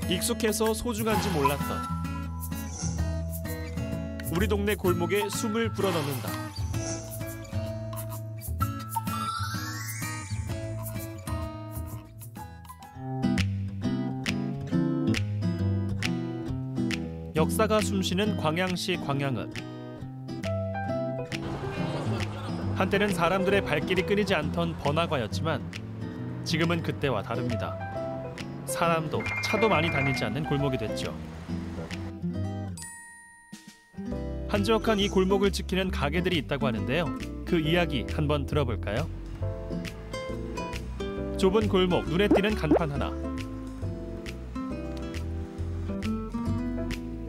익숙해서 소중한지 몰랐던 우리 동네 골목에 숨을 불어넣는다. 역사가 숨쉬는 광양시 광양읍. 한때는 사람들의 발길이 끊이지 않던 번화가였지만 지금은 그때와 다릅니다. 사람도 차도 많이 다니지 않는 골목이 됐죠. 한적한 이 골목을 지키는 가게들이 있다고 하는데요. 그 이야기 한번 들어볼까요? 좁은 골목, 눈에 띄는 간판 하나.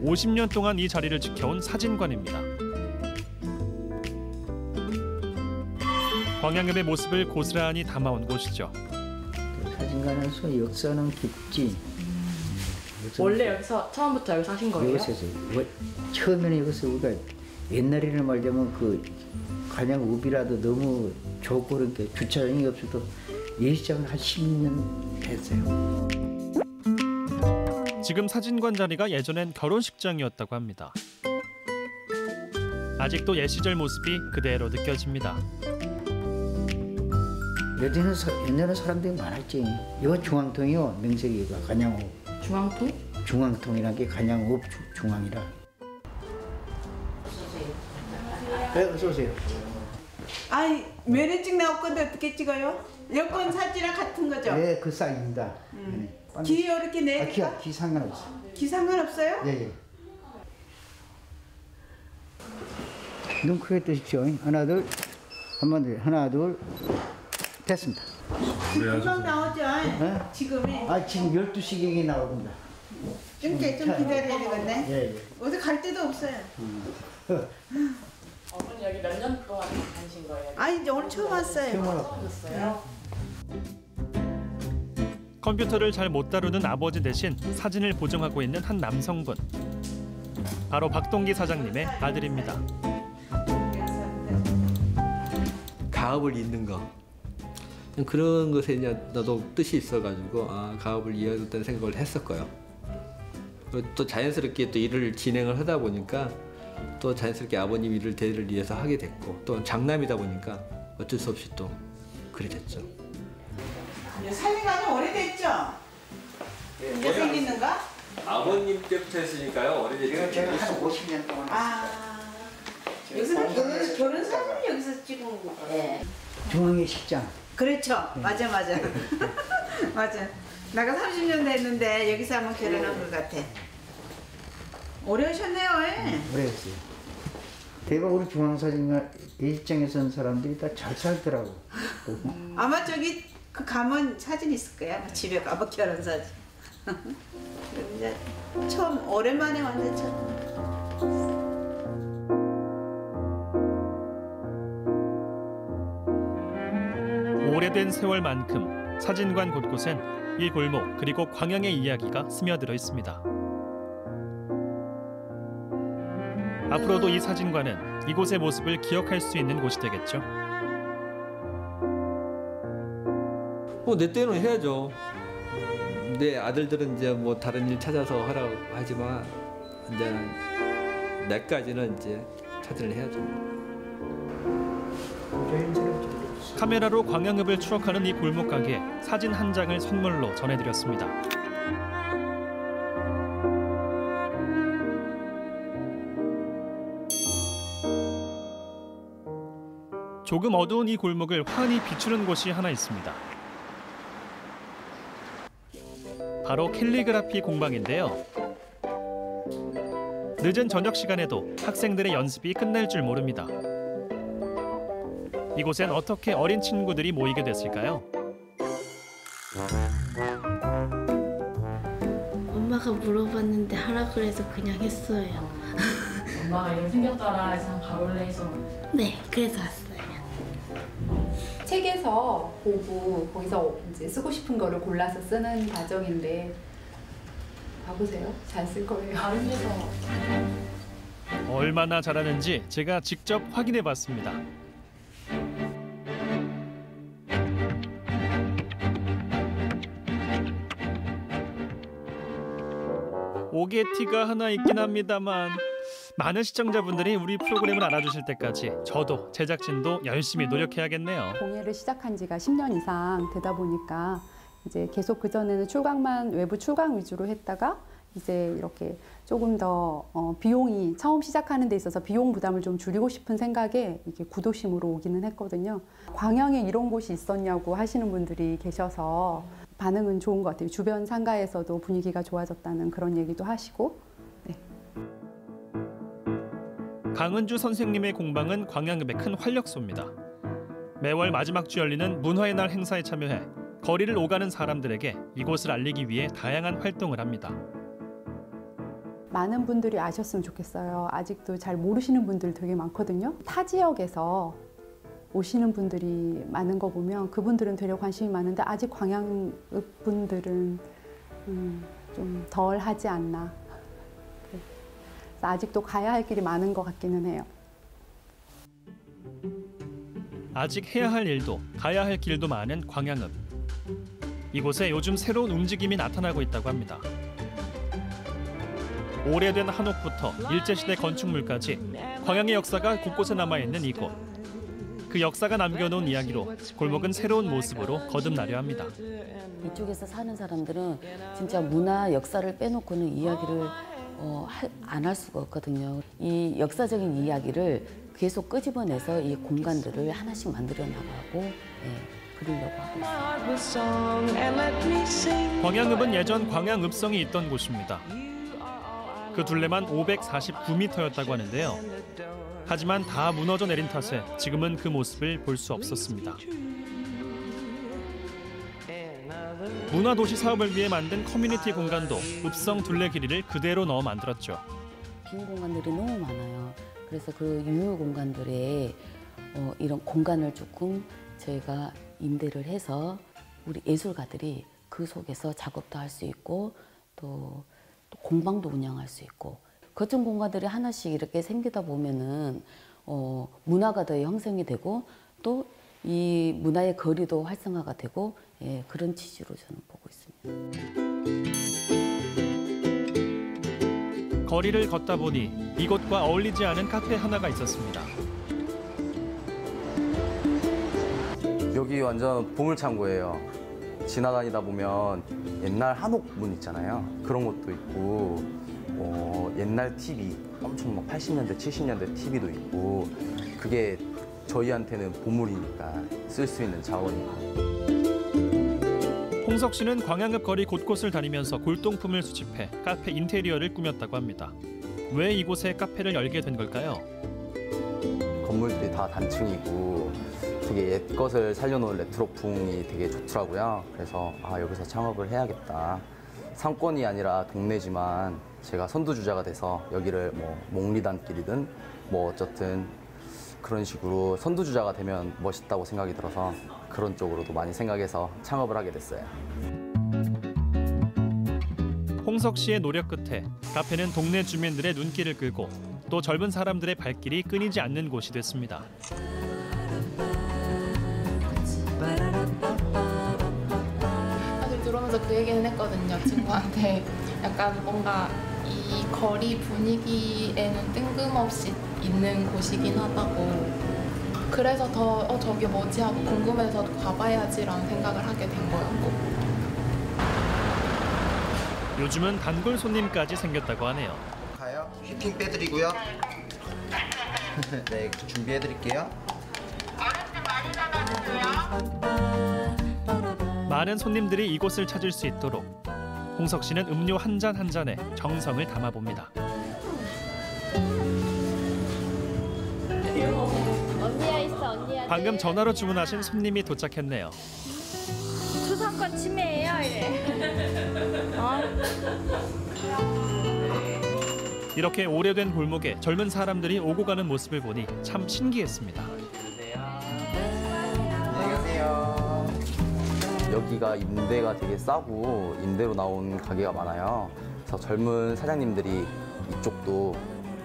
50년 동안 이 자리를 지켜온 사진관입니다. 광양읍의 모습을 고스란히 담아온 곳이죠. 사진관에서 역사는 깊지. 원래 여기서 처음부터 여기 사신 거예요? 여기서 처음에는 여기서 우리가 옛날에는 말하자면 그 광양읍이라도 너무 좋고 그렇게 주차장이 없어도 예식장을 한 10년 했어요. 지금 사진관 자리가 예전엔 결혼식장이었다고 합니다. 아직도 옛 시절 모습이 그대로 느껴집니다. 옛날에 사람들이 많았지. 이거 중앙통이요, 명색이가 간양읍. 중앙통? 중앙통이라는 게 간양읍 중앙이라. 네, 어서 오세요. 아니, 면허증 나올 건데 어떻게 찍어요? 여권 사진이랑 같은 거죠? 네, 그 사이입니다. 기 이렇게 내니까? 기 상관없어. 기 상관없어요? 예, 예. 눈 크게 뜨십시오. 하나, 둘. 한 번 더. 하나, 둘. 됐습니다. 금방 나오죠? 네? 지금이? 아, 지금 12시경에 나옵니다. 좀 기다려야 되겠네? 예, 예. 어디 갈 데도 없어요. 어머니 여기 몇 년 동안 다니신 거예요? 아니, 이제 오늘 처음 왔어요. 처음 왔어요. 컴퓨터를 잘 못 다루는 아버지 대신 사진을 보정하고 있는 한 남성분. 바로 박동기 사장님의 아들입니다. 가업을 잇는 거. 그런 것에 이제 나도 뜻이 있어가지고 가업을 이어야겠다는 생각을 했었고요. 또 자연스럽게 또 일을 진행을 하다 보니까 또 자연스럽게 아버님 일을 대를 이어서 하게 됐고 또 장남이다 보니까 어쩔 수 없이 또 그래 됐죠. 사진관이 오래됐죠? 이제 생기는가? 아버님 때부터 했으니까요. 오래됐죠. 제가 한 50년 동안 여기서 결혼 사진 여기서 찍은 거. 네. 중앙의 식장. 그렇죠. 맞아. 맞아. 나가 30년 됐는데 여기서 한번 결혼한 것 같아. 오래 오셨네요. 오래 했어요. 대박 우리 중앙사진관 예식장에서 온 사람들이 다 잘 살더라고. 아마 저기 그 가면 사진 있을 거야. 집에 가봐 결혼 사진. 이제 처음 오랜만에 완전 처음. 오래된 세월만큼 사진관 곳곳엔 이 골목 그리고 광양의 이야기가 스며들어 있습니다. 앞으로도 이 사진관은 이곳의 모습을 기억할 수 있는 곳이 되겠죠. 내 때는 해야죠. 내 아들들은 이제 뭐 다른 일 찾아서 하라고 하지만 이제 내까지는 이제 사진을 해야죠. 카메라로 광양읍을 추억하는 이 골목 가게에 사진 한 장을 선물로 전해드렸습니다. 조금 어두운 이 골목을 환히 비추는 곳이 하나 있습니다. 바로 캘리그라피 공방인데요. 늦은 저녁 시간에도 학생들의 연습이 끝날 줄 모릅니다. 이곳엔 어떻게 어린 친구들이 모이게 됐을까요? 엄마가 물어봤는데 하라 그래서 그냥 했어요. 엄마가 이름 생겼더라 해서 한번 가볼래 해서. 네, 그래서 왔어요. 책에서 보고 거기서 이제 쓰고 싶은 거를 골라서 쓰는 과정인데 봐보세요. 잘 쓸 거예요. 다른데서 얼마나 잘하는지 제가 직접 확인해 봤습니다. 오게티가 하나 있긴 합니다만 많은 시청자분들이 우리 프로그램을 알아주실 때까지 저도 제작진도 열심히 노력해야겠네요. 공예를 시작한 지가 10년 이상 되다 보니까 이제 계속 그전에는 출강만 외부 출강 위주로 했다가 이제 이렇게 조금 더 비용이 처음 시작하는 데 있어서 비용 부담을 좀 줄이고 싶은 생각에 이게 구도심으로 오기는 했거든요. 광양에 이런 곳이 있었냐고 하시는 분들이 계셔서 반응은 좋은 것 같아요. 주변 상가에서도 분위기가 좋아졌다는 그런 얘기도 하시고. 네. 강은주 선생님의 공방은 광양읍의 큰 활력소입니다. 매월 마지막 주 열리는 문화의 날 행사에 참여해 거리를 오가는 사람들에게 이곳을 알리기 위해 다양한 활동을 합니다. 많은 분들이 아셨으면 좋겠어요. 아직도 잘 모르시는 분들 되게 많거든요. 타 지역에서 오시는 분들이 많은 거 보면 그분들은 되려 관심이 많은데 아직 광양읍 분들은 좀 덜 하지 않나. 그래서 아직도 가야 할 길이 많은 것 같기는 해요. 아직 해야 할 일도 가야 할 길도 많은 광양읍. 이곳에 요즘 새로운 움직임이 나타나고 있다고 합니다. 오래된 한옥부터 일제시대 건축물까지 광양의 역사가 곳곳에 남아있는 이곳. 그 역사가 남겨놓은 이야기로 골목은 새로운 모습으로 거듭나려 합니다. 이쪽에서 사는 사람들은 진짜 문화 역사를 빼놓고는 이야기를 안 할 수가 없거든요. 이 역사적인 이야기를 계속 끄집어내서 이 공간들을 하나씩 만들어 나가고 그리려고 하고 있습니다. 광양읍은 예전 광양읍성이 있던 곳입니다. 그 둘레만 549m였다고 하는데요. 하지만 다 무너져 내린 탓에 지금은 그 모습을 볼 수 없었습니다. 문화도시 사업을 위해 만든 커뮤니티 공간도 읍성 둘레 길이를 그대로 넣어 만들었죠. 빈 공간들이 너무 많아요. 그래서 그 유휴 공간들에 이런 공간을 조금 저희가 임대를 해서 우리 예술가들이 그 속에서 작업도 할 수 있고 또 공방도 운영할 수 있고 거점 공간들이 하나씩 이렇게 생기다 보면은 문화가 더 형성이 되고 또 이 문화의 거리도 활성화가 되고 그런 취지로 저는 보고 있습니다. 거리를 걷다 보니 이곳과 어울리지 않은 카페 하나가 있었습니다. 여기 완전 보물창고예요. 지나다니다 보면 옛날 한옥문 있잖아요. 그런 것도 있고 옛날 TV, 엄청 막 80년대, 70년대 TV도 있고 그게 저희한테는 보물이니까 쓸 수 있는 자원이고. 홍석 씨는 광양읍 거리 곳곳을 다니면서 골동품을 수집해 카페 인테리어를 꾸몄다고 합니다. 왜 이곳에 카페를 열게 된 걸까요? 건물들이 다 단층이고 되게 옛 것을 살려놓은 레트로풍이 되게 좋더라고요. 그래서 여기서 창업을 해야겠다. 상권이 아니라 동네지만 제가 선두주자가 돼서 여기를 뭐 몽리단길이든 뭐 어쨌든 그런 식으로 선두주자가 되면 멋있다고 생각이 들어서 그런 쪽으로도 많이 생각해서 창업을 하게 됐어요. 홍석 씨의 노력 끝에 카페는 동네 주민들의 눈길을 끌고 또 젊은 사람들의 발길이 끊이지 않는 곳이 됐습니다. 사실 들어오면서 그 얘기는 했거든요. 친구한테 약간 뭔가 이 거리 분위기에는 뜬금없이 있는 곳이긴 하다고. 그래서 더 저게 뭐지 하고 궁금해서 가봐야지라는 생각을 하게 된 거였고. 요즘은 단골 손님까지 생겼다고 하네요. 가요? 휘핑 빼드리고요. 네, 준비해드릴게요. 많은 손님들이 이곳을 찾을 수 있도록 홍석 씨는 음료 한 잔 한 잔에 정성을 담아봅니다. 언니야 있어 언니야. 방금 전화로 주문하신 손님이 도착했네요. 초상권 침해예요 이래. 이렇게 오래된 골목에 젊은 사람들이 오고 가는 모습을 보니 참 신기했습니다. 안녕히 가세요. 여기가 임대가 되게 싸고 임대로 나온 가게가 많아요. 그래서 젊은 사장님들이 이쪽도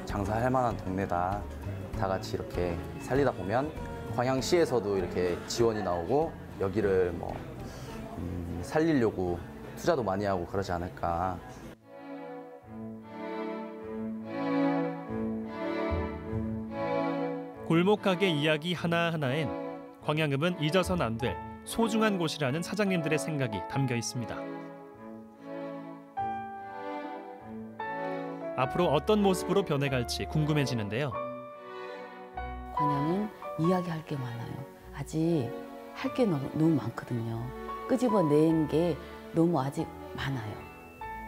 장사할 만한 동네다. 다 같이 이렇게 살리다 보면 광양시에서도 이렇게 지원이 나오고 여기를 뭐 살리려고 투자도 많이 하고 그러지 않을까. 골목 가게 이야기 하나하나엔 광양읍은 잊어선 안 될 소중한 곳이라는 사장님들의 생각이 담겨 있습니다. 앞으로 어떤 모습으로 변해갈지 궁금해지는데요. 광양은 이야기할 게 많아요. 아직 할 게 너무 많거든요. 끄집어낸 게 너무 아직 많아요.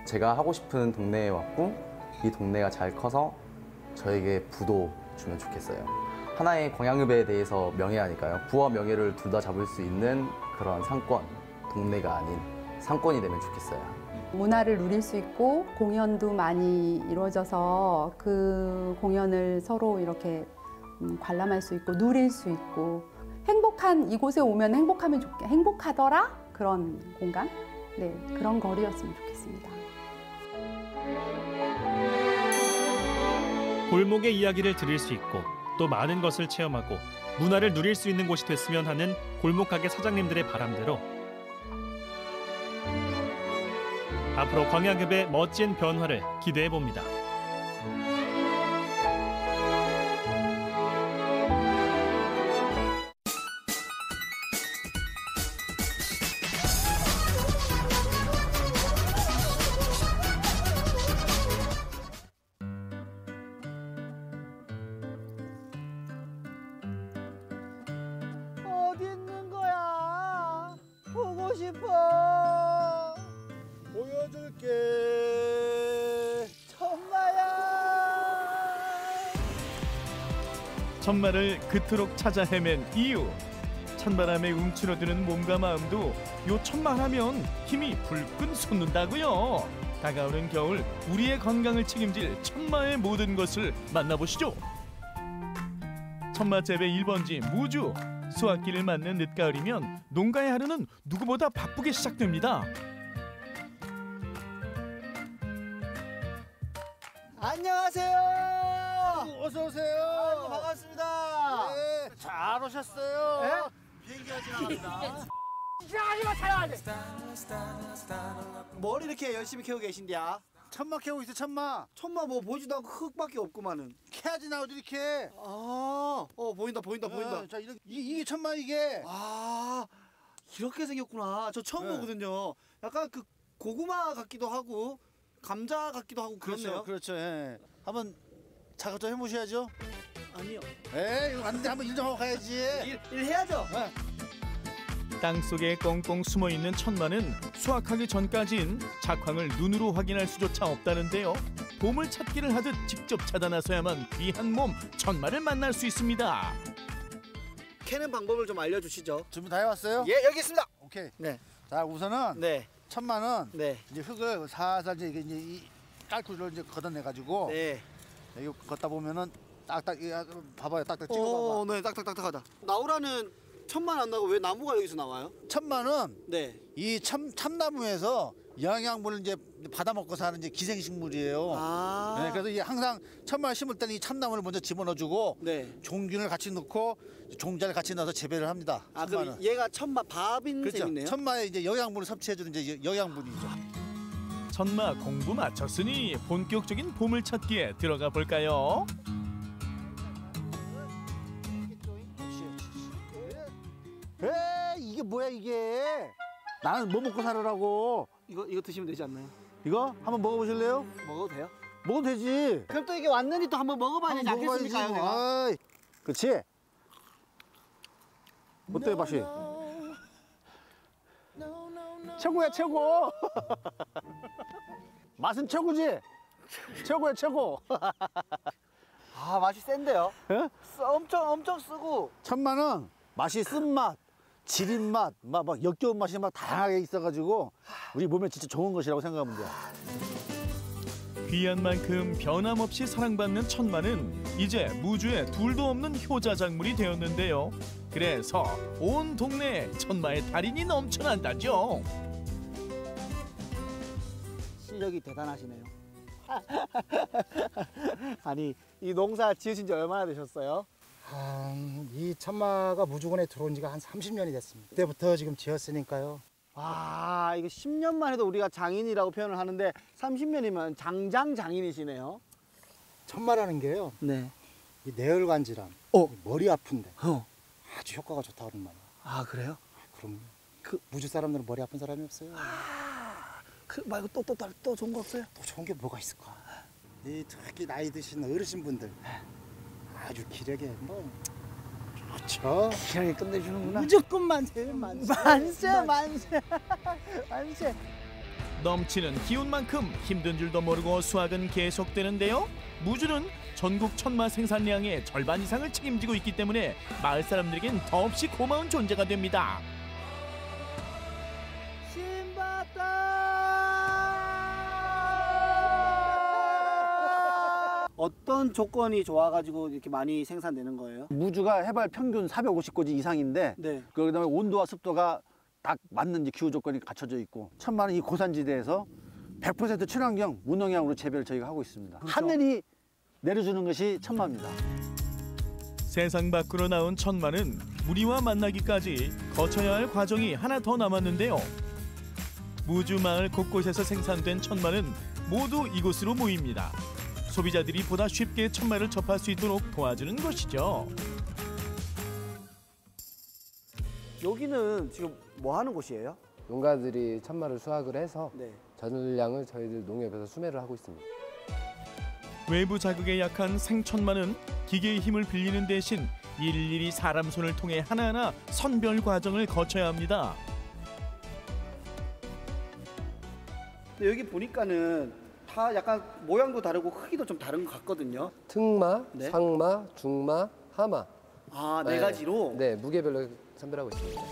제가 하고 싶은 동네에 왔고 이 동네가 잘 커서 저에게 부도 주면 좋겠어요. 하나의 광양읍에 대해서 명예하니까요. 부와 명예를 둘 다 잡을 수 있는 그런 상권, 동네가 아닌 상권이 되면 좋겠어요. 문화를 누릴 수 있고 공연도 많이 이루어져서 그 공연을 서로 이렇게 관람할 수 있고 누릴 수 있고 행복한 이곳에 오면 행복하더라 그런 공간, 네 그런 거리였으면 좋겠습니다. 골목의 이야기를 들을 수 있고 또 많은 것을 체험하고 문화를 누릴 수 있는 곳이 됐으면 하는 골목 가게 사장님들의 바람대로 앞으로 광양읍의 멋진 변화를 기대해 봅니다. 어디 있는 거야? 보고 싶어. 보여줄게. 천마야. 천마를 그토록 찾아 헤맨 이유. 찬바람에 움츠러드는 몸과 마음도 요 천마하면 힘이 불끈 솟는다고요. 다가오는 겨울 우리의 건강을 책임질 천마의 모든 것을 만나보시죠. 천마 재배 1번지 무주. 수확기를 맞는 늦가을이면 농가의 하루는 누구보다 바쁘게 시작됩니다. 안녕하세요. 어서 오세요. 반갑습니다. 네. 잘 오셨어요. 네? 비행기가 지나갑니다. 지나가지마 촬영하지. 뭘 이렇게 열심히 캐고 계신데야? 천마 캐고 있어. 천마 뭐 보지도 않고 흙밖에 없구만은. 캐야지 나 어디 이렇게. 보인다. 자 이게 천마 이게. 이렇게 생겼구나. 저 처음 보거든요. 약간 그 고구마 같기도 하고 감자 같기도 하고 그렇네요. 그렇죠. 예. 한번 작업 좀 해보셔야죠. 아니요. 이거 왔는데 한번 일 좀 하고 가야지. 일 해야죠. 땅속에 꽁꽁 숨어있는 천마는 수확하기 전까진 작황을 눈으로 확인할 수조차 없다는데요. 보물 찾기를 하듯 직접 찾아 나서야만 귀한 몸 천마를 만날 수 있습니다. 캐는 방법을 좀 알려주시죠. 준비 다 해왔어요? 예, 여기 있습니다. 오케이. 네. 자, 우선은 천마는 이제 흙을 살살 이제 이 깔꾸를 이제 걷어내가지고 여기 걷다 보면은 딱딱 봐봐요. 딱딱 찍어봐봐. 네, 딱딱딱딱하다. 나우라는 천만 안 나고 왜 나무가 여기서 나와요? 천마는 이 참나무에서 영양분을 이제 받아먹고 사는 이제 기생식물이에요. 그래서 이게 항상 천마를 심을 때는 이 참나무를 먼저 집어넣어주고 종균을 같이 넣고 종자를 같이 넣어서 재배를 합니다. 그럼 얘가 천마 밥인 셈이네요. 천마에 이제 영양분을 섭취해주는 이제 영양분이죠. 천마 공부 마쳤으니 본격적인 보물 찾기에 들어가 볼까요? 이게 뭐야 이게? 나는 뭐 먹고 살으라고? 이거 드시면 되지 않나요? 이거 한번 먹어보실래요? 먹어도 돼요? 먹어도 되지. 그럼 또 이게 왔느니 또 한번 먹어봐야 되지 않겠습니까? 그렇지. 어때요 맛이? 최고야 최고. 맛은 최고지. 최고야 최고. 맛이 센데요? 엄청 쓰고. 천마는 맛이 쓴맛, 지린 맛, 막 역겨운 맛이 막 다양하게 있어가지고 우리 몸에 진짜 좋은 것이라고 생각하면 돼요. 귀한 만큼 변함없이 사랑받는 천마는 이제 무주에 둘도 없는 효자작물이 되었는데요. 그래서 온 동네에 천마의 달인이 넘쳐난다죠. 실력이 대단하시네요. 아니 이 농사 지으신 지 얼마나 되셨어요? 이 천마가 무주군에 들어온 지가 한 30년이 됐습니다. 그때부터 지금 지었으니까요. 이거 10년만 해도 우리가 장인이라고 표현을 하는데 30년이면 장인이시네요. 천마라는 게요. 이 뇌혈관질환, 머리 아픈데 아주 효과가 좋다고 그러는 말이야. 아 그래요? 그럼 무주 사람들은 머리 아픈 사람이 없어요. 그 말고 또 좋은 거 없어요? 또 좋은 게 뭐가 있을까? 이 특히 나이 드신 어르신분들 아주 기력에 뭐 좋죠. 기량이 끝내주는구나. 무조건 만세. 넘치는 기운만큼 힘든 줄도 모르고 수확은 계속되는데요. 무주는 전국 천마 생산량의 절반 이상을 책임지고 있기 때문에 마을 사람들에겐 더없이 고마운 존재가 됩니다. 어떤 조건이 좋아가지고 이렇게 많이 생산되는 거예요? 무주가 해발 평균 450고지 이상인데 그다음에 온도와 습도가 딱 맞는 기후 조건이 갖춰져 있고 천마는 이 고산지대에서 100% 친환경 무농약으로 재배를 저희가 하고 있습니다. 하늘이 내려주는 것이 천마입니다. 세상 밖으로 나온 천마는 무리와 만나기까지 거쳐야 할 과정이 하나 더 남았는데요. 무주 마을 곳곳에서 생산된 천마는 모두 이곳으로 모입니다. 소비자들이 보다 쉽게 천마를 접할 수 있도록 도와주는 것이죠. 여기는 지금 뭐 하는 곳이에요? 농가들이 천마를 수확을 해서 전량을 저희들 농협에서 수매를 하고 있습니다. 외부 자극에 약한 생천마는 기계의 힘을 빌리는 대신 일일이 사람 손을 통해 하나하나 선별 과정을 거쳐야 합니다. 근데 여기 보니까는 다 약간 모양도 다르고 크기도 좀 다른 것 같거든요. 특마, 상마, 중마, 하마. 아, 네 가지로? 네, 무게별로 선별하고 있습니다.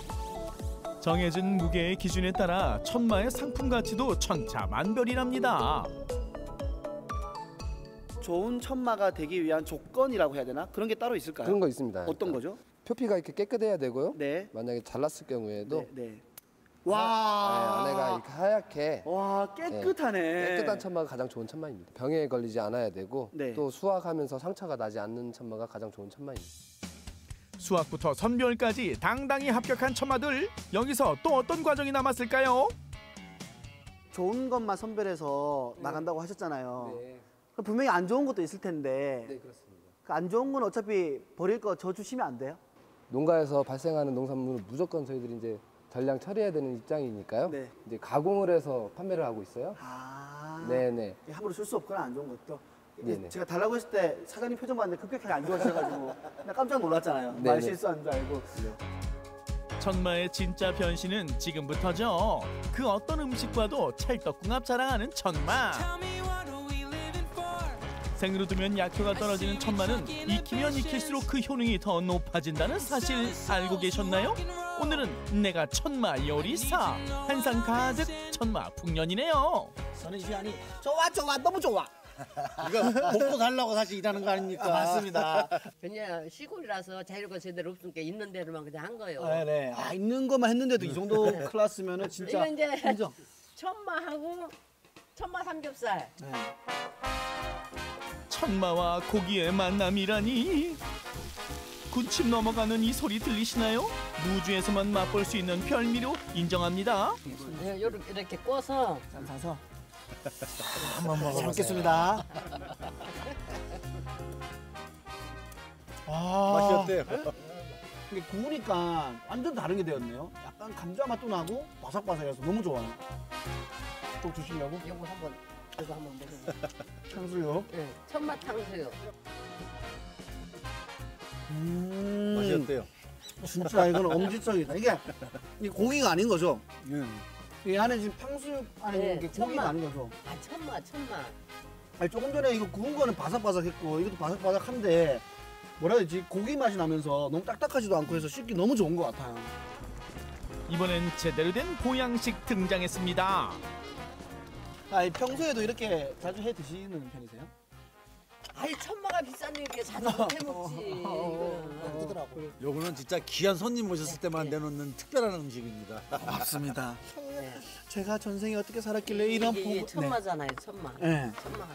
정해진 무게의 기준에 따라 천마의 상품 가치도 천차만별이랍니다. 좋은 천마가 되기 위한 조건이라고 해야 되나? 그런 게 따로 있을까요? 그런 거 있습니다. 어떤 거죠? 표피가 이렇게 깨끗해야 되고요. 만약에 잘랐을 경우에도 와, 안에가 이렇게 하얗게 와, 깨끗하네. 깨끗한 천마가 가장 좋은 천마입니다. 병에 걸리지 않아야 되고 또 수확하면서 상처가 나지 않는 천마가 가장 좋은 천마입니다. 수확부터 선별까지 당당히 합격한 천마들, 여기서 또 어떤 과정이 남았을까요? 좋은 것만 선별해서 나간다고 하셨잖아요. 그럼 분명히 안 좋은 것도 있을 텐데. 네, 그렇습니다. 그 안 좋은 건 어차피 버릴 거 저 주시면 안 돼요? 농가에서 발생하는 농산물은 무조건 저희들이 이제 전량 처리해야 되는 입장이니까요. 이제 가공을 해서 판매를 하고 있어요. 네네. 함부로 쓸 수 없거나 안 좋은 것도. 네네. 제가 달라고 했을 때 사장님 표정 봤는데 급격하게 안 좋아하셔가지고 나 깜짝 놀랐잖아요. 네네. 말 실수한 줄 알고. 천마의 진짜 변신은 지금부터죠. 그 어떤 음식과도 찰떡궁합 자랑하는 천마. 생으로 두면 약효가 떨어지는 천마는 익히면 익힐수록 그 효능이 더 높아진다는 사실 알고 계셨나요? 오늘은 내가 천마 요리사, 한상 가득 천마 풍년이네요. 저는 시안이 좋아 너무 좋아. 이거 먹고 살라고 사실 일하는 거 아닙니까? 맞습니다. 그냥 시골이라서 자료가 제대로 없으니까 있는 대로만 그냥 한 거예요. 네네. 아, 있는 것만 했는데도 이 정도 클래스면은 진짜 이거 이제 인정. 천마하고 천마 삼겹살. 천마와 고기의 만남이라니. 군침 넘어가는 이 소리 들리시나요? 무주에서만 맛볼 수 있는 별미로 인정합니다. 이렇게 꿔서 사서 한번 먹어보세요. 잘 먹겠습니다. 맛이 어때요? 이게 구우니까 완전 다른 게 되었네요. 약간 감자 맛도 나고 바삭바삭해서 너무 좋아요. 또 주시려고? 이거 한번 먹어요. 탕수육? 네, 천마 탕수육. 맛이 어때요? 진짜 이건 엄지척이다. 이게 고기가 아닌 거죠? 이 안에 지금 탕수육 안에 네, 이게 고기가 천마. 아닌 거죠? 아 천마. 아니 조금 전에 이거 구운 거는 바삭바삭했고 이것도 바삭바삭한데 뭐라 해야 되지? 고기 맛이 나면서 너무 딱딱하지도 않고 해서 씹기 너무 좋은 것 같아요. 이번엔 제대로 된 보양식 등장했습니다. 아니 평소에도 이렇게 자주 해 드시는 편이세요? 아니 천마가 비싼데 이렇게 자주 못 해먹지. 뜨더라고요. 요거는 진짜 귀한 손님 오셨을 때만 내놓는 특별한 음식입니다. 맞습니다. 네. 제가 전생에 어떻게 살았길래 이런 이게 천마잖아요. 천마. 네. 천마.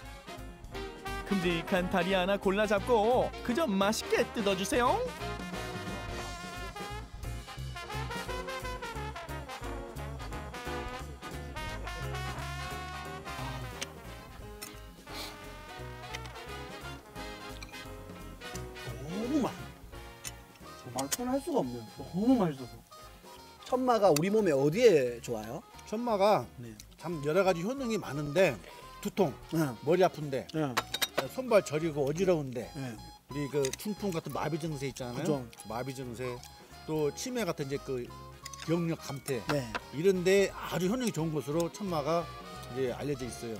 큼직한 다리 하나 골라 잡고 그저 맛있게 뜯어주세요. 너무 맛. 말 표현할 수가 없네요. 너무 맛있어서. 천마가 우리 몸에 어디에 좋아요? 천마가 참 여러 가지 효능이 많은데 두통, 머리 아픈데, 손발 저리고 어지러운데, 우리 그 중풍 같은 마비 증세 있잖아요. 그죠. 마비 증세, 또 치매 같은 이제 그 병력 감퇴 이런데 아주 효능이 좋은 것으로 천마가 이제 알려져 있어요.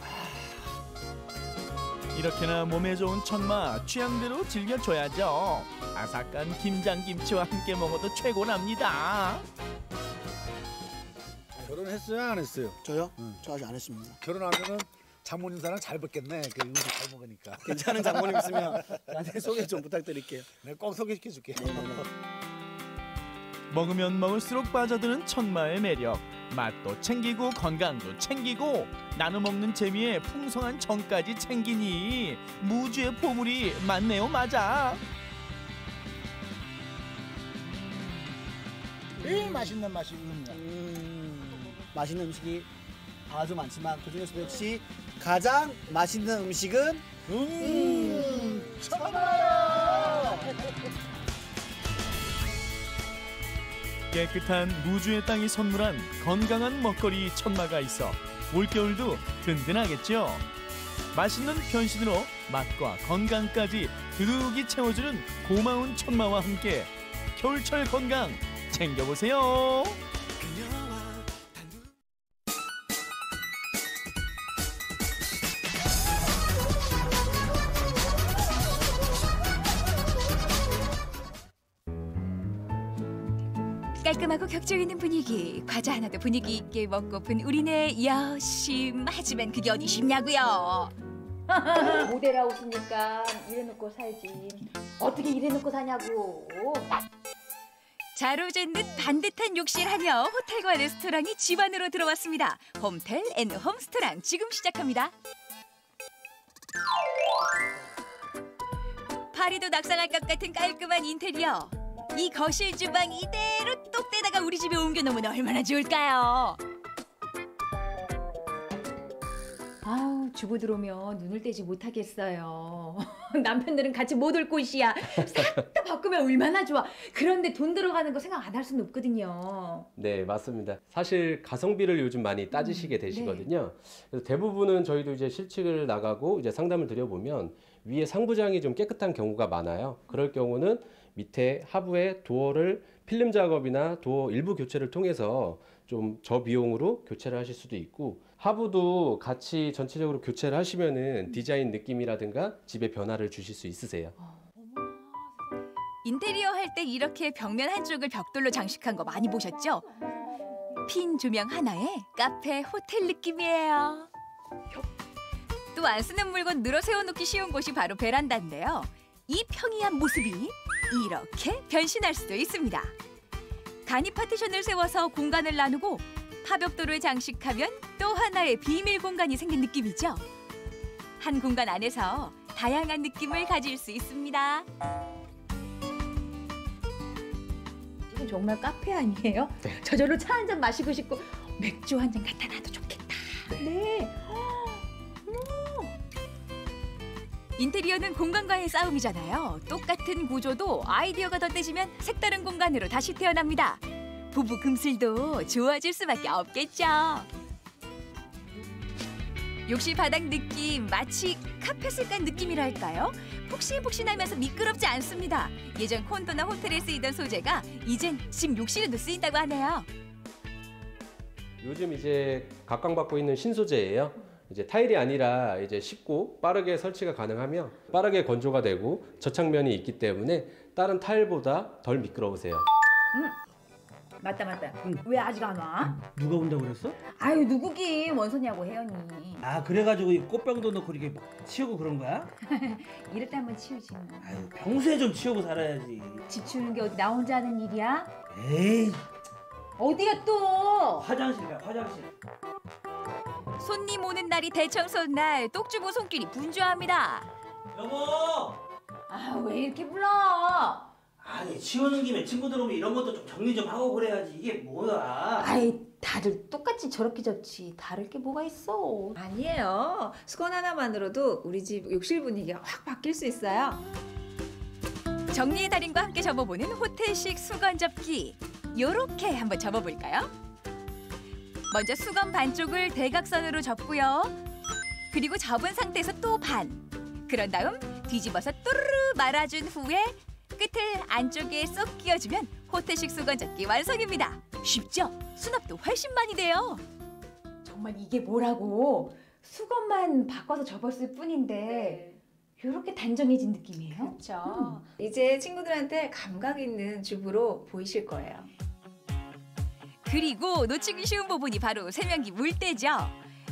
이렇게나 몸에 좋은 천마 취향대로 즐겨줘야죠. 아삭한 김장김치와 함께 먹어도 최고랍니다. 결혼했어요, 안 했어요? 저요? 저 아직 안 했습니다. 결혼하면은 장모님 사람 잘 받겠네. 그 음식 잘 먹으니까. 괜찮은 장모님 있으면 나한테 소개 좀 부탁드릴게요. 내가 꼭 소개시켜줄게. 먹으면 먹을수록 빠져드는 천마의 매력. 맛도 챙기고 건강도 챙기고 나눠 먹는 재미에 풍성한 정까지 챙기니 무주의 포물이 맞네요, 맞아. 제일 맛있는 맛이 있습니다. 맛있는 음식이 아주 많지만 그 중에서도 역시 가장 맛있는 음식은 천마요. 깨끗한 무주의 땅이 선물한 건강한 먹거리 천마가 있어 올겨울도 든든하겠죠. 맛있는 변신으로 맛과 건강까지 두둑이 채워주는 고마운 천마와 함께 겨울철 건강 챙겨보세요. 깔끔하고 격조 있는 분위기, 과자 하나도 분위기 있게 먹고픈 우리네 여심. 하지만 그게 어디 쉽냐고요. 모델하우스니까 이래놓고 살지. 어떻게 이래놓고 사냐고. 자로 잰 듯 반듯한 욕실하며 호텔과 레스토랑이 집 안으로 들어왔습니다. 홈텔 앤 홈스토랑 지금 시작합니다. 파리도 낙상할 것 같은 깔끔한 인테리어. 이 거실 주방 이대로 똑대다가 우리 집에 옮겨놓으면 얼마나 좋을까요? 아우, 주부 들어오면 눈을 떼지 못하겠어요. 남편들은 같이 못 올 곳이야. 싹 다 바꾸면 얼마나 좋아. 그런데 돈 들어가는 거 생각 안 할 수는 없거든요. 네, 맞습니다. 사실 가성비를 요즘 많이 따지시게 되시거든요. 그래서 대부분은 저희도 이제 실측을 나가고 이제 상담을 드려보면 위에 상부장이 좀 깨끗한 경우가 많아요. 그럴 경우는 밑에 하부에 도어를 필름 작업이나 도어 일부 교체를 통해서 좀 저비용으로 교체를 하실 수도 있고, 하부도 같이 전체적으로 교체를 하시면은 디자인 느낌이라든가 집에 변화를 주실 수 있으세요. 인테리어 할 때 이렇게 벽면 한쪽을 벽돌로 장식한 거 많이 보셨죠? 핀 조명 하나에 카페, 호텔 느낌이에요. 또 안 쓰는 물건 늘어 세워놓기 쉬운 곳이 바로 베란다인데요. 이 평이한 모습이 이렇게 변신할 수도 있습니다. 간이 파티션을 세워서 공간을 나누고 파벽돌을 장식하면 또 하나의 비밀 공간이 생긴 느낌이죠. 한 공간 안에서 다양한 느낌을 가질 수 있습니다. 이건 정말 카페 아니에요? 저절로 차 한 잔 마시고 싶고 맥주 한 잔 갖다 놔도 좋겠다. 네. 인테리어는 공간과의 싸움이잖아요. 똑같은 구조도 아이디어가 덧대지면 색다른 공간으로 다시 태어납니다. 부부 금슬도 좋아질 수밖에 없겠죠. 욕실 바닥 느낌 마치 카펫을 깐 느낌이랄까요? 푹신푹신하면서 미끄럽지 않습니다. 예전 콘도나 호텔에 쓰이던 소재가 이젠 집 욕실에도 쓰인다고 하네요. 요즘 이제 각광받고 있는 신소재예요. 이제 타일이 아니라 이제 쉽고 빠르게 설치가 가능하며 빠르게 건조가 되고 저착면이 있기 때문에 다른 타일보다 덜 미끄러우세요. 맞다. 왜 아직 안 와? 누가 온다고 그랬어? 아유, 누구긴 원소냐고 혜연이. 아, 그래가지고 이 꽃병도 넣고 이렇게 치우고 그런 거야? 이럴 때 한번 치우지 뭐. 아유, 평소에 좀 치우고 살아야지. 집 치우는 게 어디 나 혼자 하는 일이야? 에이, 어디야 또? 화장실 가, 화장실. 손님 오는 날이 대청소 날, 똑주부 손길이 분주합니다. 여보! 아, 왜 이렇게 불러? 아니, 치우는 김에 친구들 오면 이런 것도 좀 정리 좀 하고 그래야지. 이게 뭐야? 아이, 다들 똑같이 저렇게 접지. 다를 게 뭐가 있어? 아니에요. 수건 하나만으로도 우리 집 욕실 분위기가 확 바뀔 수 있어요. 정리의 달인과 함께 접어보는 호텔식 수건 접기. 요렇게 한번 접어볼까요? 먼저 수건 반쪽을 대각선으로 접고요. 그리고 접은 상태에서 또 반. 그런 다음 뒤집어서 또르르 말아준 후에 끝을 안쪽에 쏙 끼워주면 호텔식 수건 접기 완성입니다. 쉽죠? 수납도 훨씬 많이 돼요. 정말 이게 뭐라고 수건만 바꿔서 접었을 뿐인데 이렇게 단정해진 느낌이에요? 그렇죠. 이제 친구들한테 감각 있는 주부로 보이실 거예요. 그리고 놓치기 쉬운 부분이 바로 세면기 물때죠.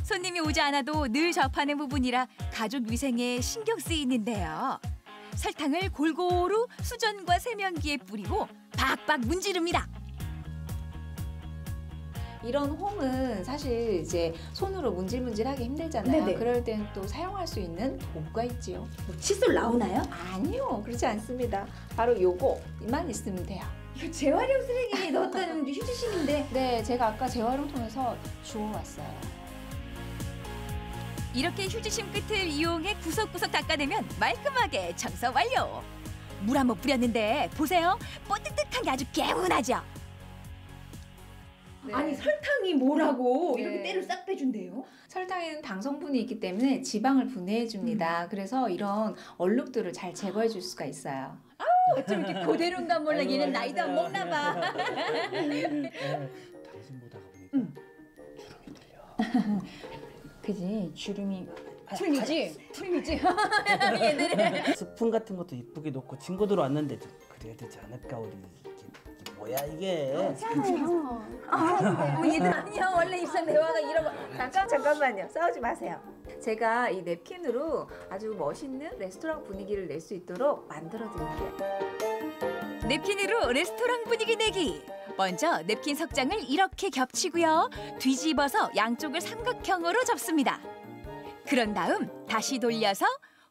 손님이 오지 않아도 늘 접하는 부분이라 가족 위생에 신경 쓰이는데요. 설탕을 골고루 수전과 세면기에 뿌리고 박박 문지릅니다. 이런 홈은 사실 이제 손으로 문질문질하기 힘들잖아요. 네네. 그럴 땐 또 사용할 수 있는 도구가 있지요. 뭐 칫솔 나오나요? 아니요, 그렇지 않습니다. 바로 요거만 있으면 돼요. 이거 재활용 쓰레기에 넣었다는 휴지심인데. 네, 제가 아까 재활용통에서 주워왔어요. 이렇게 휴지심 끝을 이용해 구석구석 닦아내면 말끔하게 청소 완료. 물 한번 뿌렸는데 보세요. 뽀득득한 게 아주 개운하죠. 네. 아니 설탕이 뭐라고 네. 이렇게 때를 싹 빼준대요? 설탕에는 당 성분이 있기 때문에 지방을 분해해줍니다. 그래서 이런 얼룩들을 잘 제거해줄 수가 있어요. 어쩜 이렇게 고대로인가 몰라. 얘는 나이도 안 먹나 봐. 당신 보다가 보니까 주름이 들려. 그지 주름이 풀리지? 풀리지? 스푼 같은 것도 이쁘게 놓고 친구들 왔는데 좀 그래야 되지 않을까 우리 이게 뭐야 이게? 얘들 아니야. 원래 입상 대화가 이런 거. 잠깐만요. 싸우지 마세요. 제가 이 냅킨으로 아주 멋있는 레스토랑 분위기를 낼 수 있도록 만들어 드릴게요. 냅킨으로 레스토랑 분위기 내기. 먼저 냅킨 석장을 이렇게 겹치고요. 뒤집어서 양쪽을 삼각형으로 접습니다. 그런 다음 다시 돌려서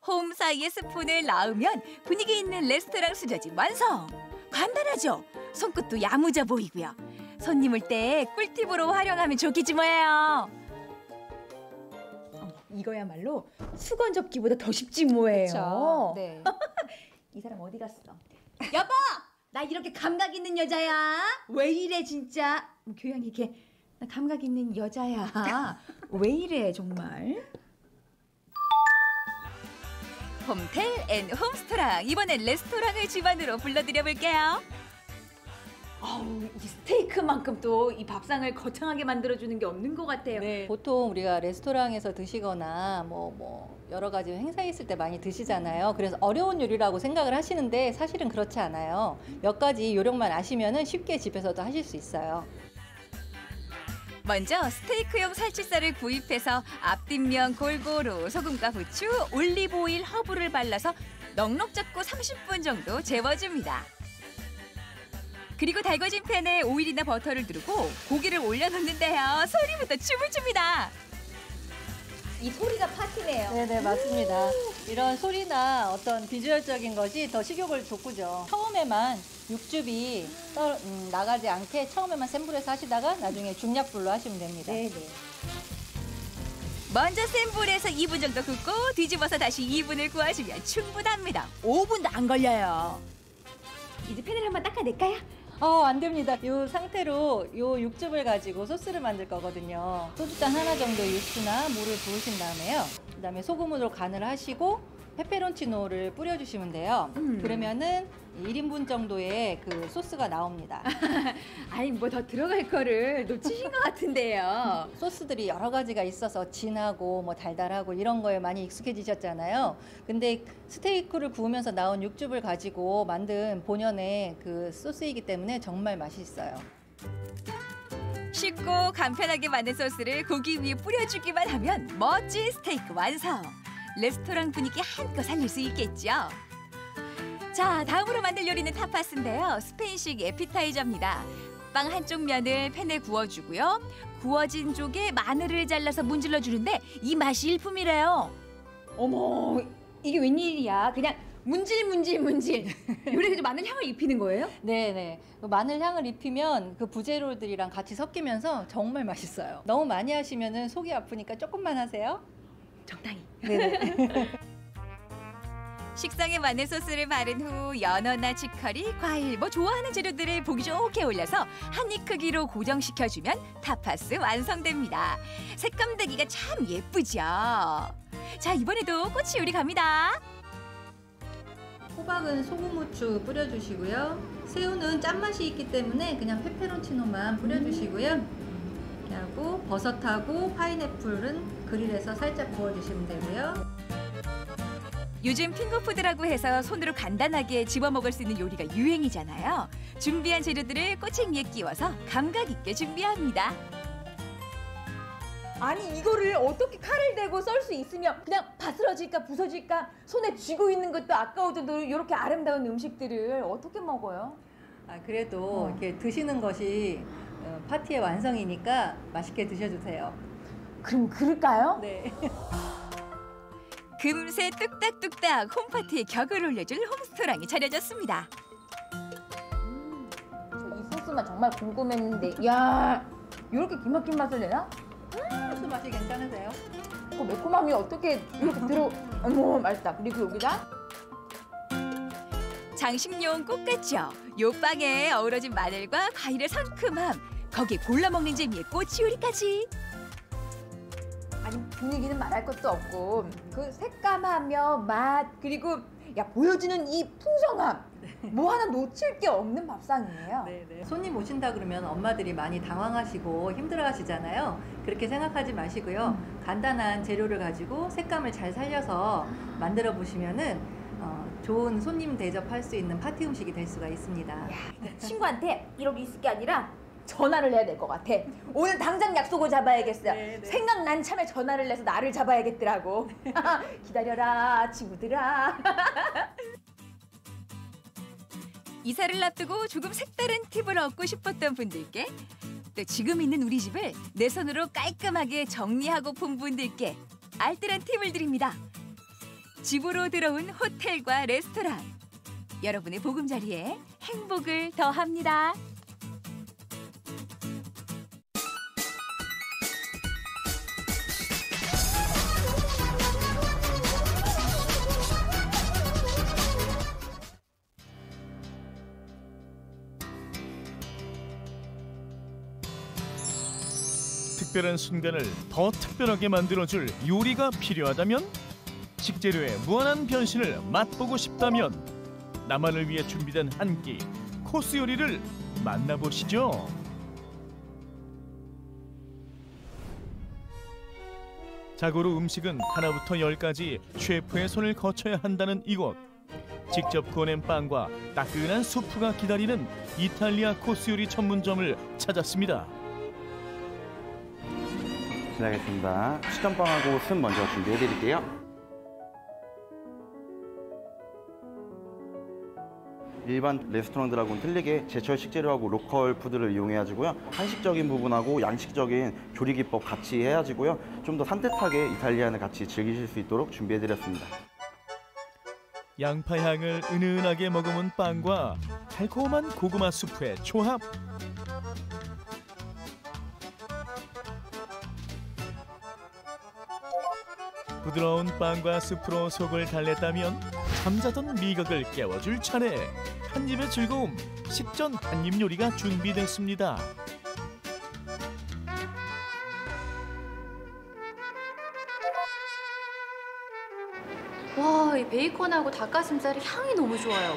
홈 사이에 스푼을 넣으면 분위기 있는 레스토랑 수저집 완성. 간단하죠? 손끝도 야무져 보이고요. 손님 올 때 꿀팁으로 활용하면 좋겠지 뭐예요. 이거야말로 수건 접기보다 더 쉽지 뭐예요. 그쵸? 네. 이 사람 어디 갔어? 여보! 나 이렇게 감각 있는 여자야. 왜 이래 진짜. 교양이 이렇게 나 감각 있는 여자야. 왜 이래 정말. 홈텔 앤 홈스토랑. 이번엔 레스토랑을 집안으로 불러드려 볼게요. 아우, 이 스테이크만큼 또 이 밥상을 거창하게 만들어주는 게 없는 것 같아요. 네, 보통 우리가 레스토랑에서 드시거나 뭐 여러 가지 행사에 있을 때 많이 드시잖아요. 그래서 어려운 요리라고 생각을 하시는데 사실은 그렇지 않아요. 몇 가지 요령만 아시면은 쉽게 집에서도 하실 수 있어요. 먼저 스테이크용 살치살을 구입해서 앞뒷면 골고루 소금과 후추, 올리브 오일, 허브를 발라서 넉넉 잡고 30분 정도 재워줍니다. 그리고 달궈진 팬에 오일이나 버터를 두르고 고기를 올려놓는데요. 소리부터 춤을 춥니다. 이 소리가 파티네요. 네네, 맞습니다. 이런 소리나 어떤 비주얼적인 것이 더 식욕을 돋구죠. 처음에만 육즙이 나가지 않게 처음에만 센 불에서 하시다가 나중에 중약불로 하시면 됩니다. 네네. 먼저 센 불에서 2분 정도 굽고 뒤집어서 다시 2분을 구워주면 충분합니다. 5분도 안 걸려요. 이제 팬을 한번 닦아낼까요? 안 됩니다. 이 상태로 이 육즙을 가지고 소스를 만들 거거든요. 소주잔 하나 정도 육수나 물을 부으신 다음에요. 그다음에 소금으로 간을 하시고 페페론치노를 뿌려주시면 돼요. 그러면은 1인분 정도의 그 소스가 나옵니다. 아니 뭐 더 들어갈 거를 놓치신 것 같은데요. 소스들이 여러 가지가 있어서 진하고 뭐 달달하고 이런 거에 많이 익숙해지셨잖아요. 근데 스테이크를 구우면서 나온 육즙을 가지고 만든 본연의 그 소스이기 때문에 정말 맛있어요. 쉽고 간편하게 만든 소스를 고기 위에 뿌려주기만 하면 멋진 스테이크 완성. 레스토랑 분위기 한껏 살릴 수 있겠죠. 자, 다음으로 만들 요리는 타파스인데요. 스페인식 에피타이저입니다. 빵 한쪽 면을 팬에 구워주고요. 구워진 쪽에 마늘을 잘라서 문질러 주는데 이 맛이 일품이래요. 어머, 이게 웬일이야. 그냥 문질. 요리에 마늘 향을 입히는 거예요? 네네. 마늘 향을 입히면 그 부재료들이랑 같이 섞이면서 정말 맛있어요. 너무 많이 하시면은 속이 아프니까 조금만 하세요. 적당히. 네네. 식성에 맞는 소스를 바른 후 연어나 치커리, 과일, 좋아하는 재료들을 보기 좋게 올려서 한 입 크기로 고정시켜주면 타파스 완성됩니다. 색감대기가 참 예쁘죠? 자, 이번에도 꼬치 요리 갑니다. 호박은 소금, 후추 뿌려주시고요. 새우는 짠맛이 있기 때문에 그냥 페페론치노만 뿌려주시고요. 이렇게 하고 버섯하고 파인애플은 그릴에서 살짝 구워주시면 되고요. 요즘 핑거푸드라고 해서 손으로 간단하게 집어먹을 수 있는 요리가 유행이잖아요. 준비한 재료들을 꼬챙이에 끼워서 감각 있게 준비합니다. 아니 이거를 어떻게 칼을 대고 썰 수 있으면 그냥 바스러질까 부서질까 손에 쥐고 있는 것도 아까울 정도로 이렇게 아름다운 음식들을 어떻게 먹어요? 그래도 이렇게 드시는 것이 파티의 완성이니까 맛있게 드셔주세요. 그럼 그럴까요? 네. 금세 뚝딱뚝딱 홈파티에 격을 올려줄 홈스토랑이 차려졌습니다. 이 소스만 정말 궁금했는데, 야, 이렇게 기막힌 맛을 내나? 소스 맛이 괜찮으세요? 그 매콤함이 어떻게 이렇게 들어? 어머, 맛있다. 그리고 여기다 장식용 꽃 같죠? 요 빵에 어우러진 마늘과 과일의 상큼함, 거기에 골라 먹는 재미의 꼬치 요리까지. 아니 분위기는 말할 것도 없고 그 색감하며 맛 그리고 보여주는 이 풍성함 뭐 하나 놓칠 게 없는 밥상이에요. 네네. 손님 오신다 그러면 엄마들이 많이 당황하시고 힘들어하시잖아요. 그렇게 생각하지 마시고요. 간단한 재료를 가지고 색감을 잘 살려서 만들어 보시면은 좋은 손님 대접할 수 있는 파티 음식이 될 수가 있습니다. 친구한테 이렇게 있을 게 아니라 전화를 해야 될 것 같아. 오늘 당장 약속을 잡아야겠어요. 네네. 생각난 참에 전화를 해서 나를 잡아야겠더라고. 기다려라 친구들아. 이사를 앞두고 조금 색다른 팁을 얻고 싶었던 분들께, 또 지금 있는 우리 집을 내 손으로 깔끔하게 정리하고픈 분들께 알뜰한 팁을 드립니다. 집으로 들어온 호텔과 레스토랑, 여러분의 보금자리에 행복을 더합니다. 특별한 순간을 더 특별하게 만들어줄 요리가 필요하다면, 식재료의 무한한 변신을 맛보고 싶다면 나만을 위해 준비된 한 끼 코스 요리를 만나보시죠. 자고로 음식은 하나부터 10까지 셰프의 손을 거쳐야 한다는 이곳. 직접 구워낸 빵과 따끈한 수프가 기다리는 이탈리아 코스 요리 전문점을 찾았습니다. 시작하겠습니다. 수전빵하고 슴 먼저 준비해드릴게요. 일반 레스토랑들하고는 틀리게 제철 식재료하고 로컬 푸드를 이용해가지고요. 한식적인 부분하고 양식적인 조리 기법 같이 해가지고요. 좀 더 산뜻하게 이탈리안을 같이 즐기실 수 있도록 준비해드렸습니다. 양파 향을 은은하게 머금은 빵과 달콤한 고구마 수프의 조합. 부드러운 빵과 스프로 속을 달랬다면 잠자던 미각을 깨워줄 차례. 한 입의 즐거움, 식전 한입 요리가 준비됐습니다. 와, 이 베이컨하고 닭가슴살의 향이 너무 좋아요.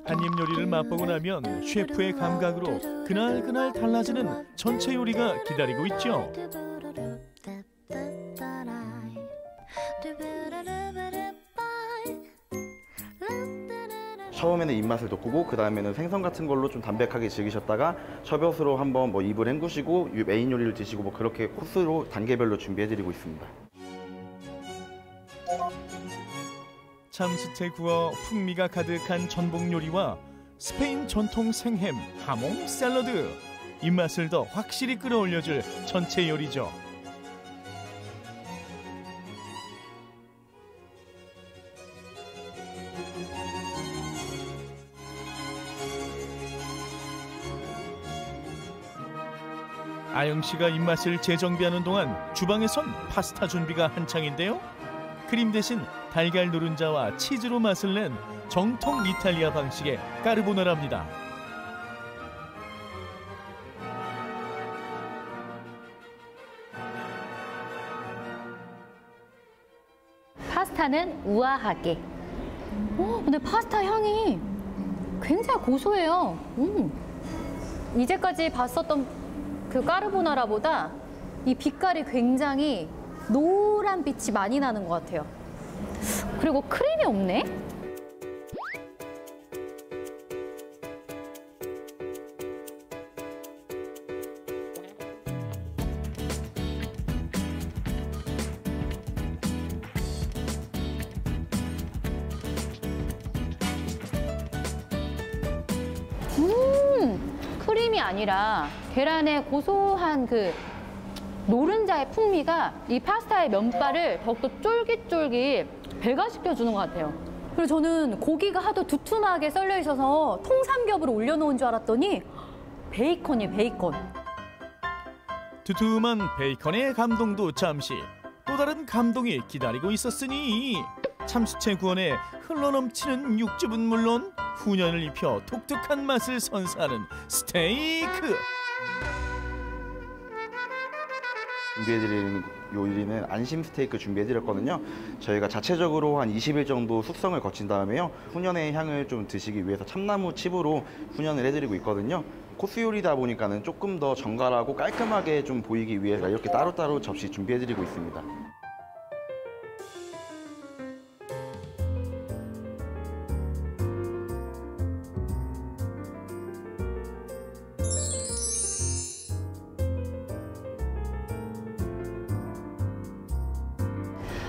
한입 요리를 맛보고 나면 셰프의 감각으로 그날 달라지는 전체 요리가 기다리고 있죠. 처음에는 입맛을 돋구고 그 다음에는 생선 같은 걸로 좀 담백하게 즐기셨다가 셔벗으로 한번 입을 헹구시고 메인 요리를 드시고 그렇게 코스로 단계별로 준비해드리고 있습니다. 참숯에 구워 풍미가 가득한 전복 요리와 스페인 전통 생햄, 하몽 샐러드. 입맛을 더 확실히 끌어올려줄 전체 요리죠. 아영 씨가 입맛을 재정비하는 동안 주방에선 파스타 준비가 한창인데요. 크림 대신 달걀 노른자와 치즈로 맛을 낸 정통 이탈리아 방식의 까르보나라입니다. 파스타는 우아하게. 근데 파스타 향이 굉장히 고소해요. 이제까지 봤었던 그 까르보나라보다 이 빛깔이 굉장히 노란 빛이 많이 나는 것 같아요. 그리고 크림이 없네? 크림이 아니라 계란의 고소한 그 노른자의 풍미가 이 파스타의 면발을 더욱더 쫄깃쫄깃 배가시켜주는 것 같아요. 그리고 저는 고기가 하도 두툼하게 썰려 있어서 통삼겹으로 올려놓은 줄 알았더니 베이컨이에요, 베이컨. 두툼한 베이컨의 감동도 잠시 또 다른 감동이 기다리고 있었으니 참수채 구원에 흘러넘치는 육즙은 물론 훈연을 입혀 독특한 맛을 선사하는 스테이크. 준비해드리는 요리는 안심 스테이크 준비해드렸거든요. 저희가 자체적으로 한 20일 정도 숙성을 거친 다음에요. 훈연의 향을 좀 드시기 위해서 참나무 칩으로 훈연을 해드리고 있거든요. 코스 요리다 보니까는 조금 더 정갈하고 깔끔하게 좀 보이기 위해서 이렇게 따로따로 접시 준비해드리고 있습니다.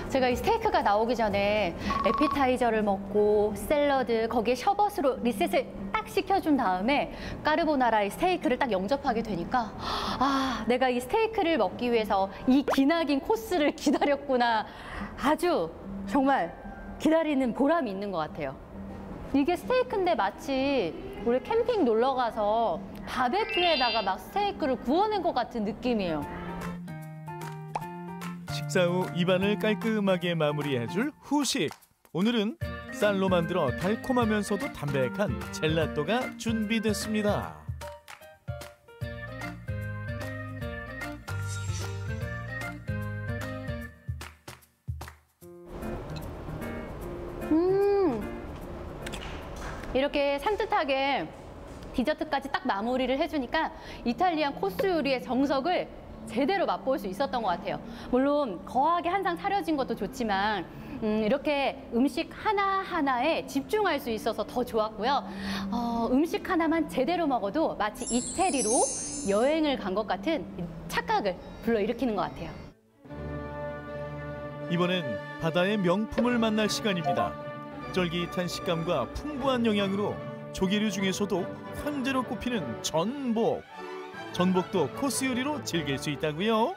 제가 이 스테이크가 나오기 전에 에피타이저를 먹고 샐러드, 거기에 셔벗으로 리셋을 딱 시켜준 다음에 까르보나라의 스테이크를 딱 영접하게 되니까 아, 내가 이 스테이크를 먹기 위해서 이 기나긴 코스를 기다렸구나. 아주 정말 기다리는 보람이 있는 것 같아요. 이게 스테이크인데 마치 우리 캠핑 놀러 가서 바베큐에다가 막 스테이크를 구워낸 것 같은 느낌이에요. 식사 후 입안을 깔끔하게 마무리해줄 후식. 오늘은 쌀로 만들어 달콤하면서도 담백한 젤라또가 준비됐습니다. 이렇게 산뜻하게 디저트까지 딱 마무리를 해주니까 이탈리안 코스 요리의 정석을 제대로 맛볼 수 있었던 것 같아요. 물론 거하게 한 상 차려진 것도 좋지만 이렇게 음식 하나하나에 집중할 수 있어서 더 좋았고요. 음식 하나만 제대로 먹어도 마치 이태리로 여행을 간 것 같은 착각을 불러일으키는 것 같아요. 이번엔 바다의 명품을 만날 시간입니다. 쫄깃한 식감과 풍부한 영양으로 조개류 중에서도 황제로 꼽히는 전복. 전복도 코스 요리로 즐길 수 있다고요?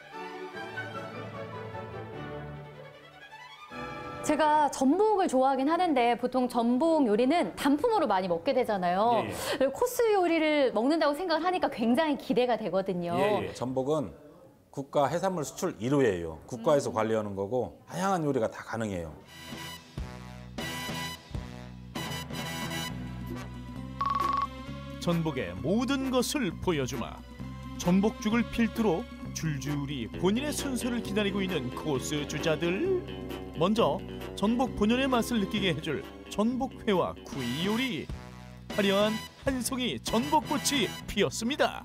제가 전복을 좋아하긴 하는데 보통 전복 요리는 단품으로 많이 먹게 되잖아요. 예. 코스 요리를 먹는다고 생각을 하니까 굉장히 기대가 되거든요. 예. 전복은 국가 해산물 수출 1호예요. 국가에서 관리하는 거고 다양한 요리가 다 가능해요. 전복의 모든 것을 보여주마. 전복죽을 필두로 줄줄이 본인의 순서를 기다리고 있는 코스 주자들. 먼저 전복 본연의 맛을 느끼게 해줄 전복회와 구이 요리. 화려한 한 송이 전복꽃이 피었습니다.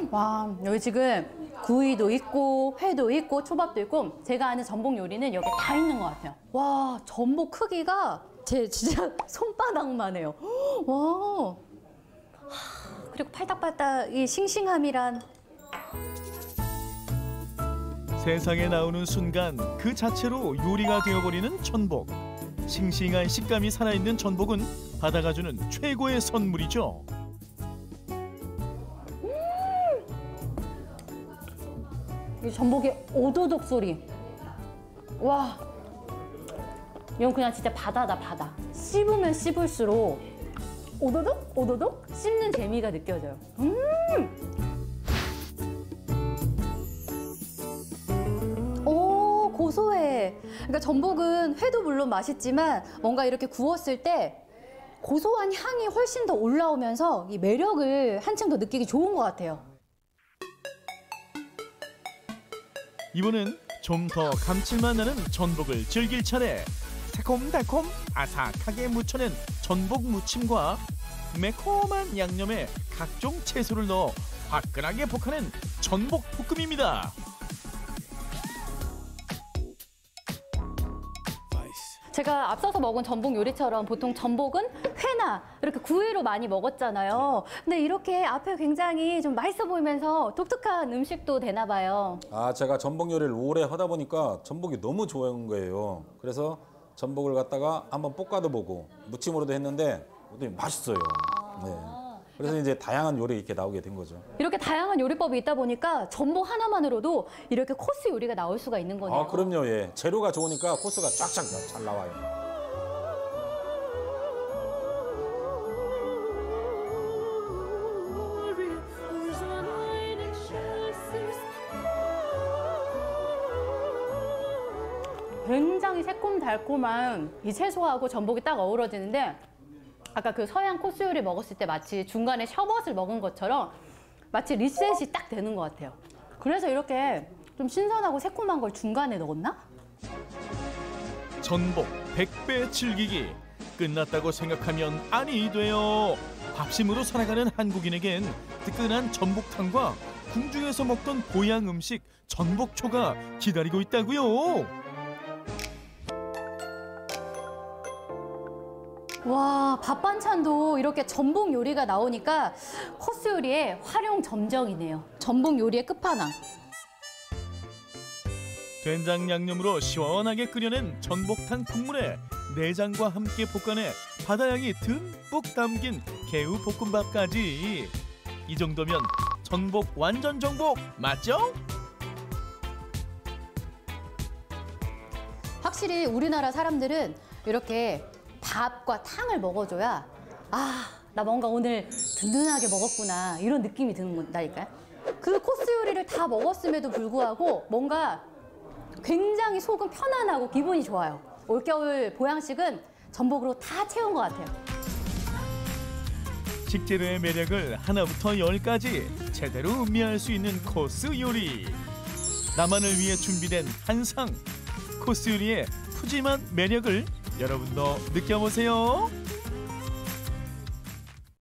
와, 여기 지금 구이도 있고 회도 있고 초밥도 있고 제가 아는 전복 요리는 여기 다 있는 것 같아요. 와, 전복 크기가 제 진짜 손바닥만 해요. 와. 그리고 팔딱팔딱 이 싱싱함이란. 세상에 나오는 순간 그 자체로 요리가 되어버리는 전복. 싱싱한 식감이 살아있는 전복은 바다가 주는 최고의 선물이죠. 이 전복의 오도독 소리. 와, 이건 그냥 진짜 바다다, 바다. 씹으면 씹을수록 오도독 오도독 씹는 재미가 느껴져요. 오, 고소해. 그러니까 전복은 회도 물론 맛있지만 뭔가 이렇게 구웠을 때 고소한 향이 훨씬 더 올라오면서 이 매력을 한층 더 느끼기 좋은 것 같아요. 이번엔 좀 더 감칠맛 나는 전복을 즐길 차례. 새콤달콤 아삭하게 무쳐낸 전복 무침과 매콤한 양념에 각종 채소를 넣어 화끈하게 볶아낸 전복 볶음입니다. 제가 앞서서 먹은 전복 요리처럼 보통 전복은 회나 이렇게 구이로 많이 먹었잖아요. 근데 이렇게 앞에 굉장히 좀 맛있어 보이면서 독특한 음식도 되나 봐요. 아, 제가 전복 요리를 오래 하다 보니까 전복이 너무 좋은 거예요. 그래서 전복을 갖다가 한번 볶아도 보고 무침으로도 했는데 맛있어요. 네. 그래서 이제 다양한 요리 이렇게 나오게 된 거죠. 이렇게 다양한 요리법이 있다 보니까 전복 하나만으로도 이렇게 코스 요리가 나올 수가 있는 거네요. 아, 그럼요. 예. 재료가 좋으니까 코스가 쫙쫙 잘 나와요. 굉장히 새콤달콤한 이 채소하고 전복이 딱 어우러지는데 아까 그 서양 코스 요리 먹었을 때 마치 중간에 셔벗을 먹은 것처럼 마치 리셋이 딱 되는 것 같아요. 그래서 이렇게 좀 신선하고 새콤한 걸 중간에 넣었나? 전복 100배 즐기기. 끝났다고 생각하면 아니 돼요. 밥심으로 살아가는 한국인에겐 뜨끈한 전복탕과 궁중에서 먹던 보양 음식 전복초가 기다리고 있다고요. 와, 밥 반찬도 이렇게 전복 요리가 나오니까 코스 요리의 활용 점정이네요. 전복 요리의 끝판왕. 된장 양념으로 시원하게 끓여낸 전복탕 국물에 내장과 함께 볶아내 바다향이 듬뿍 담긴 개우 볶음밥까지. 이 정도면 전복 완전 정복 맞죠? 확실히 우리나라 사람들은 이렇게 밥과 탕을 먹어줘야 나 뭔가 오늘 든든하게 먹었구나 이런 느낌이 든다니까요. 그 코스 요리를 다 먹었음에도 불구하고 뭔가 굉장히 속은 편안하고 기분이 좋아요. 올겨울 보양식은 전복으로 다 채운 것 같아요. 식재료의 매력을 하나부터 열까지 제대로 음미할 수 있는 코스 요리. 나만을 위해 준비된 한상. 코스 요리의 푸짐한 매력을 여러분도 느껴보세요.